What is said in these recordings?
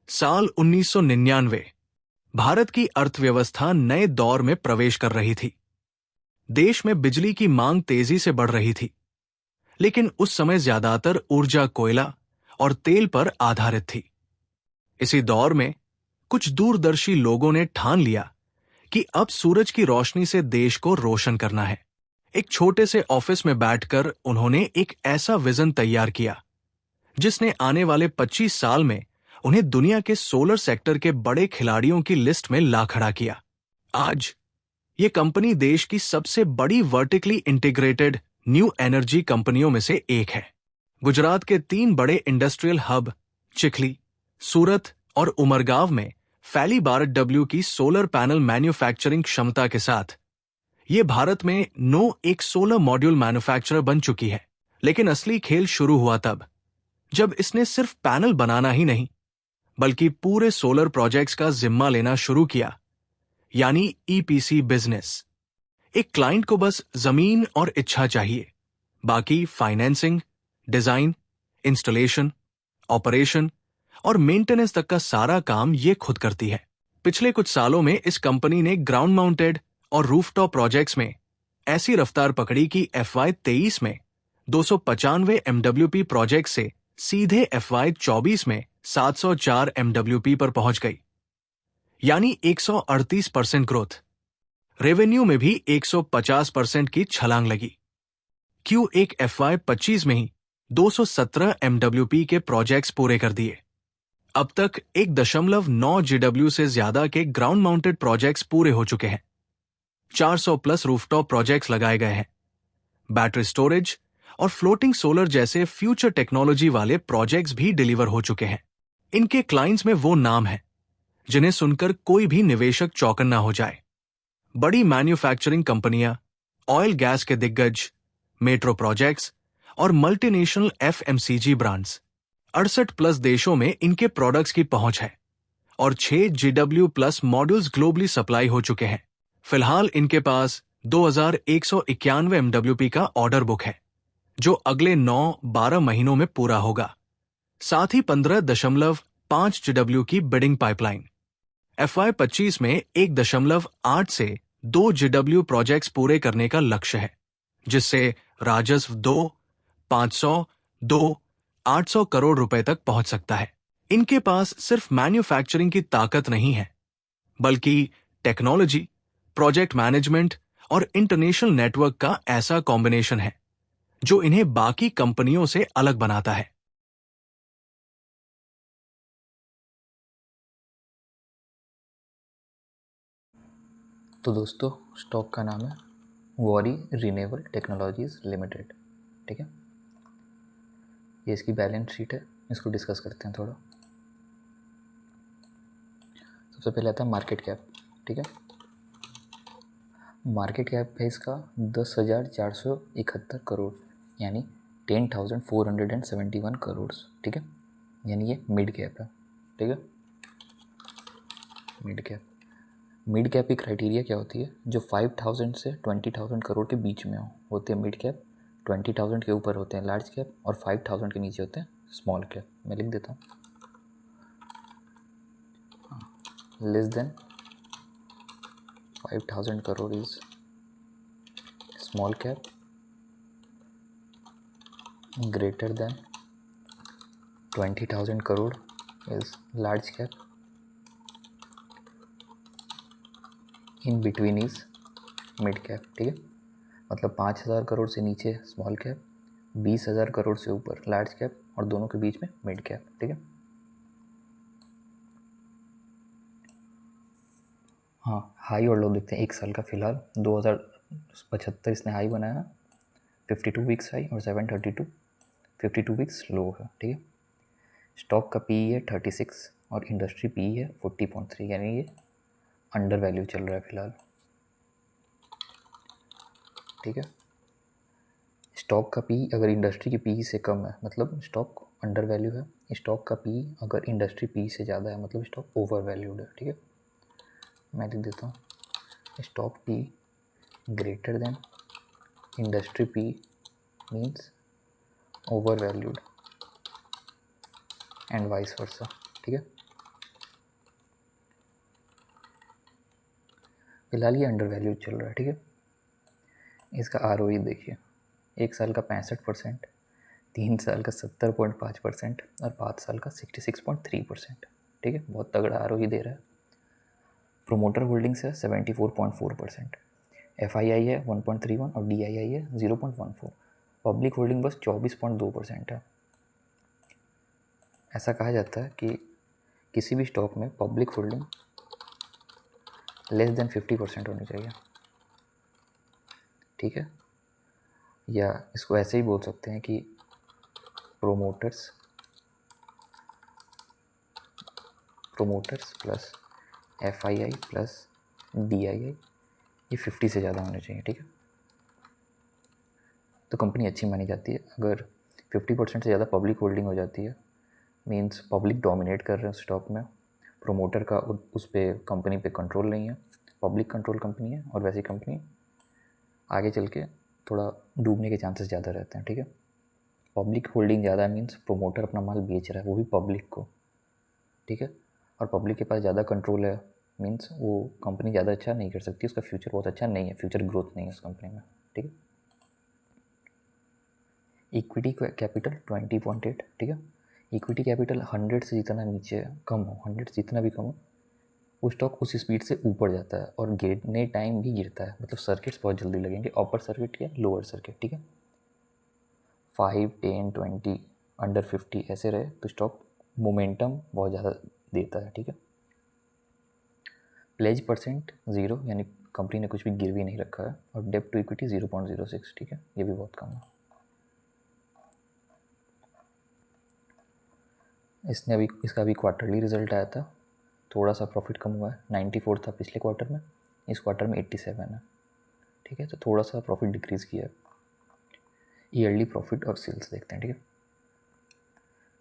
साल 1999 भारत की अर्थव्यवस्था नए दौर में प्रवेश कर रही थी। देश में बिजली की मांग तेजी से बढ़ रही थी, लेकिन उस समय ज्यादातर ऊर्जा कोयला और तेल पर आधारित थी। इसी दौर में कुछ दूरदर्शी लोगों ने ठान लिया कि अब सूरज की रोशनी से देश को रोशन करना है। एक छोटे से ऑफिस में बैठकर उन्होंने एक ऐसा विजन तैयार किया जिसने आने वाले 25 साल में उन्हें दुनिया के सोलर सेक्टर के बड़े खिलाड़ियों की लिस्ट में ला खड़ा किया। आज ये कंपनी देश की सबसे बड़ी वर्टिकली इंटीग्रेटेड न्यू एनर्जी कंपनियों में से एक है। गुजरात के 3 बड़े इंडस्ट्रियल हब चिखली, सूरत और उमरगांव में फैली 12W की सोलर पैनल मैन्युफैक्चरिंग क्षमता के साथ ये भारत में एक सोलर मॉड्यूल मैन्युफैक्चरर बन चुकी है। लेकिन असली खेल शुरू हुआ तब जब इसने सिर्फ पैनल बनाना ही नहीं बल्कि पूरे सोलर प्रोजेक्ट्स का जिम्मा लेना शुरू किया, यानी ईपीसी बिजनेस। एक क्लाइंट को बस जमीन और इच्छा चाहिए, बाकी फाइनेंसिंग, डिजाइन, इंस्टॉलेशन, ऑपरेशन और मेंटेनेंस तक का सारा काम ये खुद करती है। पिछले कुछ सालों में इस कंपनी ने ग्राउंड माउंटेड और रूफटॉप प्रोजेक्ट्स में ऐसी रफ्तार पकड़ी कि FY23 में 295 MWP प्रोजेक्ट से सीधे FY24 में 704 MWP पर पहुंच गई, यानी 138% ग्रोथ। रेवेन्यू में भी 150% की छलांग लगी। Q1 FY25 में ही 217 MWP के प्रोजेक्ट्स पूरे कर दिए। अब तक 1.9 GW से ज्यादा के ग्राउंड माउंटेड प्रोजेक्ट्स पूरे हो चुके हैं। 400 प्लस रूफटॉप प्रोजेक्ट्स लगाए गए हैं। बैटरी स्टोरेज और फ्लोटिंग सोलर जैसे फ्यूचर टेक्नोलॉजी वाले प्रोजेक्ट्स भी डिलीवर हो चुके हैं। इनके क्लाइंट्स में वो नाम है जिन्हें सुनकर कोई भी निवेशक चौकन्ना हो जाए। बड़ी मैन्युफैक्चरिंग कंपनियां, ऑयल गैस के दिग्गज, मेट्रो प्रोजेक्ट्स और मल्टीनेशनल FMCG ब्रांड्स। 68 प्लस देशों में इनके प्रोडक्ट्स की पहुंच है और 6 GW plus modules globally supply हो चुके हैं। फिलहाल इनके पास 2191 MWP का ऑर्डर बुक है, जो अगले 9-12 महीनों में पूरा होगा। साथ ही 15.5 GW की बिडिंग पाइपलाइन। FY25 में 1.8 से 2 GW प्रोजेक्ट्स पूरे करने का लक्ष्य है, जिससे राजस्व 500 करोड़ रुपए तक पहुंच सकता है। इनके पास सिर्फ मैन्युफैक्चरिंग की ताकत नहीं है, बल्कि टेक्नोलॉजी, प्रोजेक्ट मैनेजमेंट और इंटरनेशनल नेटवर्क का ऐसा कॉम्बिनेशन है जो इन्हें बाकी कंपनियों से अलग बनाता है। तो दोस्तों, स्टॉक का नाम है वॉरी रिन्यूएबल टेक्नोलॉजीज लिमिटेड। ठीक है, ये इसकी बैलेंस शीट है, इसको डिस्कस करते हैं थोड़ा। सबसे पहले आता है मार्केट कैप। ठीक है, मार्केट कैप है इसका 10,471 करोड़, यानी 10,471 करोड़। ठीक है, यानी ये मिड कैप है। ठीक है, मिड कैप। मिड कैप की क्राइटेरिया क्या होती है? जो 5,000 से 20,000 करोड़ के बीच में होते हैं मिड कैप। 20,000 के ऊपर होते हैं लार्ज कैप और 5,000 के नीचे होते हैं स्मॉल कैप। मैं लिख देता हूँ, less than 5,000 crore is small cap, greater than 20,000 crore is large cap, in between is mid cap. ठीक है, मतलब 5,000 करोड़ से नीचे स्मॉल कैप, 20,000 करोड़ से ऊपर लार्ज कैप और दोनों के बीच में मिड कैप। ठीक है, हाँ, हाई और लो देखते हैं एक साल का। फिलहाल 2,075 इसने हाई बनाया, 52 वीक्स हाई और 52 वीक्स लो है। ठीक है, स्टॉक का PE है 36 और इंडस्ट्री PE है 40.3, यानी ये अंडर वैल्यू चल रहा है फिलहाल। ठीक है, स्टॉक का PE अगर इंडस्ट्री की PE से कम है मतलब स्टॉक अंडर वैल्यू है। स्टॉक का PE अगर इंडस्ट्री PE से ज़्यादा है मतलब स्टॉक ओवर वैल्यूड है। ठीक है, मैं लिख देता हूँ, stock PE greater than industry PE means over valued and vice versa. ठीक है, फिलहाल ये अंडर वैल्यू चल रहा है, ठीक है। इसका ROE देखिए, 1 साल का 65%, 3 साल का 70.5% और 5 साल का 66.3%, ठीक है। बहुत तगड़ा ROE दे रहा है। प्रोमोटर होल्डिंग्स है 74.4%, FII है 1.31 और DII है 0.14। पब्लिक होल्डिंग बस 24.2% है। ऐसा कहा जाता है कि किसी भी स्टॉक में पब्लिक होल्डिंग लेस देन 50% होनी चाहिए, ठीक है। या इसको ऐसे ही बोल सकते हैं कि promoters plus FII plus DII ये 50 से ज़्यादा होने चाहिए, ठीक है। तो कंपनी अच्छी मानी जाती है। अगर 50% से ज़्यादा पब्लिक होल्डिंग हो जाती है, मीन्स पब्लिक डोमिनेट कर रहे हैं स्टॉक में, प्रोमोटर का उस पर कंपनी पे कंट्रोल नहीं है, पब्लिक कंट्रोल कंपनी है, और वैसी कंपनी आगे चल के थोड़ा डूबने के चांसेस ज़्यादा रहते हैं, ठीक है। पब्लिक होल्डिंग ज़्यादा है मीन्स प्रोमोटर अपना माल बेच रहा है, वो भी पब्लिक को, ठीक है। और पब्लिक के पास ज़्यादा कंट्रोल है मीन्स वो कंपनी ज़्यादा अच्छा नहीं कर सकती, उसका फ्यूचर बहुत अच्छा नहीं है, फ्यूचर ग्रोथ नहीं है उस कंपनी में, ठीक है। इक्विटी कैपिटल 20.8, ठीक है। इक्विटी कैपिटल 100 से जितना नीचे कम हो, 100 से जितना भी कम हो, वो स्टॉक उस स्पीड से ऊपर जाता है और गिरने टाइम भी गिरता है, मतलब सर्किट्स बहुत जल्दी लगेंगे, अपर सर्किट या लोअर सर्किट, ठीक है। 5, 10, 20 अंडर 50 ऐसे रहे तो स्टॉक मोमेंटम बहुत ज़्यादा देता है, ठीक है। प्लेज परसेंट 0, यानी कंपनी ने कुछ भी गिरवी नहीं रखा है, और डेब्ट टू इक्विटी 0.06, ठीक है, ये भी बहुत कम है। इसका अभी क्वार्टरली रिजल्ट आया था, थोड़ा सा प्रॉफिट कम हुआ है, 94 था पिछले क्वार्टर में, इस क्वार्टर में 87 है, ठीक है। तो थोड़ा सा प्रॉफिट डिक्रीज़ किया है। ईयरली प्रॉफिट और सेल्स देखते हैं, ठीक है।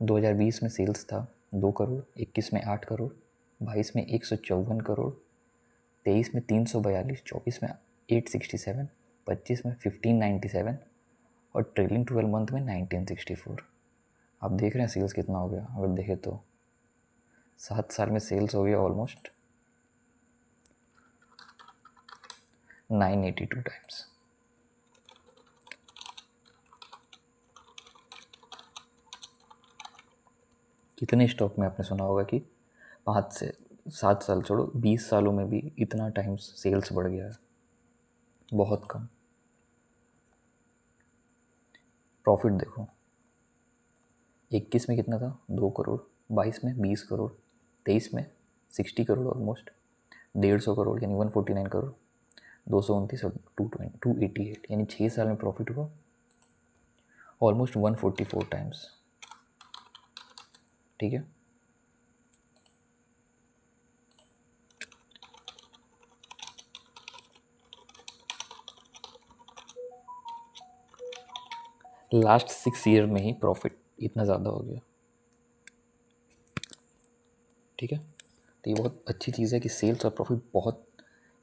2020 में सेल्स था 2 करोड़, 21 में 8 करोड़, 22 में 154 करोड़, 23 में 342, 24 में 867, 25 में 1597 और ट्रेलिंग 12 मंथ में 1964। आप देख रहे हैं सेल्स कितना हो गया। अगर देखें तो 7 साल में सेल्स हो गया ऑलमोस्ट 982 टाइम्स। कितने स्टॉक में आपने सुना होगा कि 5 से 7 साल छोड़ो 20 सालों में भी इतना टाइम्स सेल्स बढ़ गया है, बहुत कम। प्रॉफिट देखो, 21 में कितना था 2 करोड़, 22 में 20 करोड़, 23 में 60 करोड़ ऑलमोस्ट, 150 करोड़ यानी 149 करोड़, 229 और 288 यानी 6 साल में प्रॉफिट हुआ ऑलमोस्ट 144 टाइम्स, ठीक है। लास्ट 6 ईयर में ही प्रॉफिट इतना ज़्यादा हो गया, ठीक है। तो ये बहुत अच्छी चीज़ है कि सेल्स और प्रॉफिट बहुत,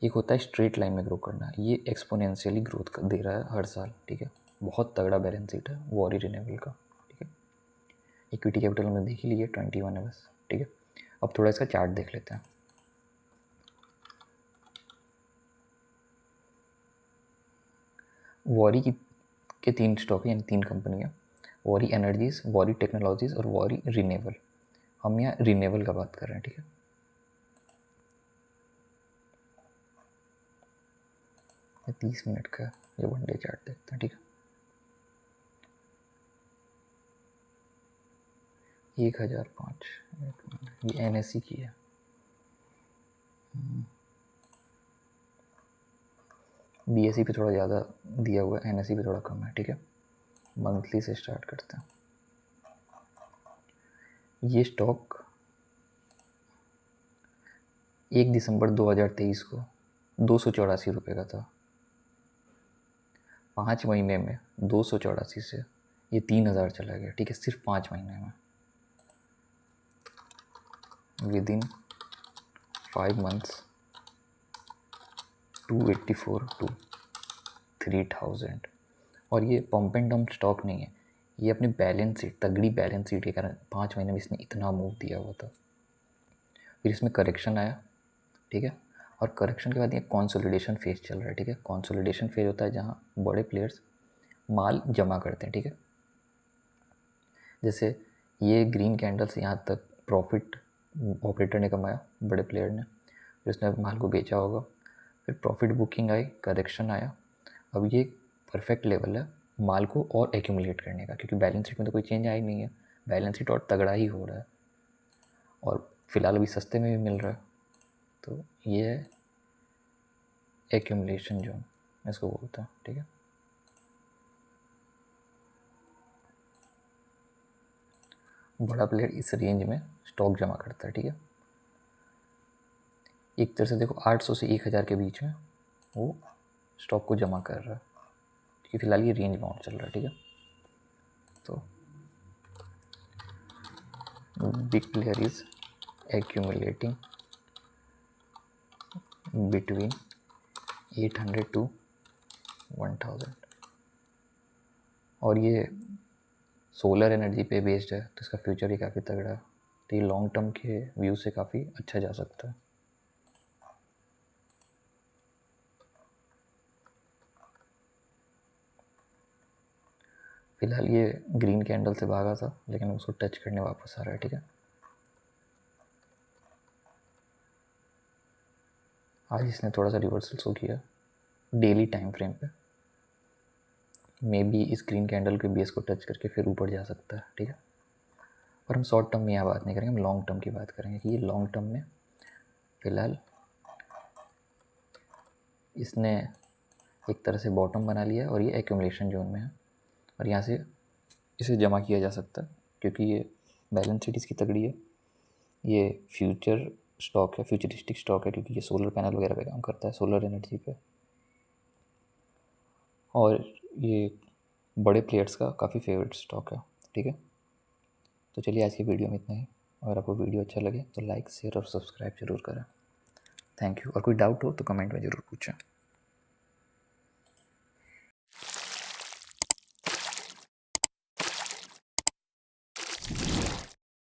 एक होता है स्ट्रेट लाइन में ग्रो करना, ये एक्सपोनेंशियली ग्रोथ दे रहा है हर साल, ठीक है। बहुत तगड़ा बैलेंस शीट है वॉरी रिन्यूएबल का, ठीक है। इक्विटी कैपिटल हमने देख ही लिया 21 है बस, ठीक है। अब थोड़ा इसका चार्ट देख लेते हैं। वॉरी के 3 स्टॉक यानी 3 कंपनियाँ, वॉरी एनर्जीज, वॉरी टेक्नोलॉजीज और वॉरी रिन्यूएबल। हम यहाँ रिन्यूएबल का बात कर रहे हैं, ठीक है। ये 30 मिनट का ये वन डे चार्ट देखते हैं, ठीक है। 1005, ये NSE की है। BSE पे थोड़ा ज़्यादा दिया हुआ है, NSE पे थोड़ा कम है, ठीक है। मंथली से स्टार्ट करते हैं। ये स्टॉक 1 दिसंबर 2023 को 284 रुपये का था। 5 महीने में 284 से ये 3000 चला गया, ठीक है, सिर्फ 5 महीने में। Within 5 months 284 to 3000। और ये पंप एंड डंप स्टॉक नहीं है, ये अपनी बैलेंस शीट, तगड़ी बैलेंस शीट के कारण 5 महीने में इसने इतना मूव दिया हुआ था। फिर इसमें करेक्शन आया, ठीक है, और करेक्शन के बाद ये कंसोलिडेशन फेज चल रहा है, ठीक है। कंसोलिडेशन फेज होता है जहाँ बड़े प्लेयर्स माल जमा करते हैं, ठीक है। जैसे ये ग्रीन कैंडल से यहाँ तक प्रॉफिट ऑपरेटर ने कमाया, बड़े प्लेयर ने, फिर उसने माल को बेचा होगा, फिर प्रॉफिट बुकिंग आई, करेक्शन आया। अब ये परफेक्ट लेवल है माल को और एक्यूमुलेट करने का, क्योंकि बैलेंस शीट में तो कोई चेंज आया ही नहीं है, बैलेंस शीट और तगड़ा ही हो रहा है और फिलहाल अभी सस्ते में भी मिल रहा है। तो ये है एक्यूमुलेशन जोन, इसको बोलते हैं, ठीक है। बड़ा प्लेयर इस रेंज में स्टॉक जमा करता है, ठीक है। एक तरह से देखो 800 से 1000 के बीच में वो स्टॉक को जमा कर रहा है, क्योंकि फिलहाल ये रेंज बाउंड चल रहा है, ठीक है। तो big player is accumulating between 800 to 1000 और ये सोलर एनर्जी पे बेस्ड है, तो इसका फ्यूचर ही काफ़ी तगड़ा है। तो ये लॉन्ग टर्म के व्यू से काफ़ी अच्छा जा सकता है। फिलहाल ये ग्रीन कैंडल से भागा था, लेकिन उसको टच करने वापस आ रहा है, ठीक है। आज इसने थोड़ा सा रिवर्सल शो किया डेली टाइम फ्रेम पे, मे बी इस ग्रीन कैंडल के बेस को टच करके फिर ऊपर जा सकता है, ठीक है। पर हम शॉर्ट टर्म में यहाँ बात नहीं करेंगे, हम लॉन्ग टर्म की बात करेंगे कि ये लॉन्ग टर्म में फ़िलहाल इसने एक तरह से बॉटम बना लिया और ये एक्यूमुलेशन जोन में है और यहाँ से इसे जमा किया जा सकता है, क्योंकि ये बैलेंस शीट इसकी तगड़ी है। ये फ्यूचर स्टॉक है, फ्यूचरिस्टिक स्टॉक है, क्योंकि ये सोलर पैनल वगैरह पे काम करता है, सोलर एनर्जी पे। और ये बड़े प्लेयर्स का काफ़ी फेवरेट स्टॉक है, ठीक है। तो चलिए आज की वीडियो में इतना ही। अगर आपको वीडियो अच्छा लगे तो लाइक, शेयर और सब्सक्राइब जरूर करें। Thank you. और कोई डाउट हो तो कमेंट में ज़रूर पूछें।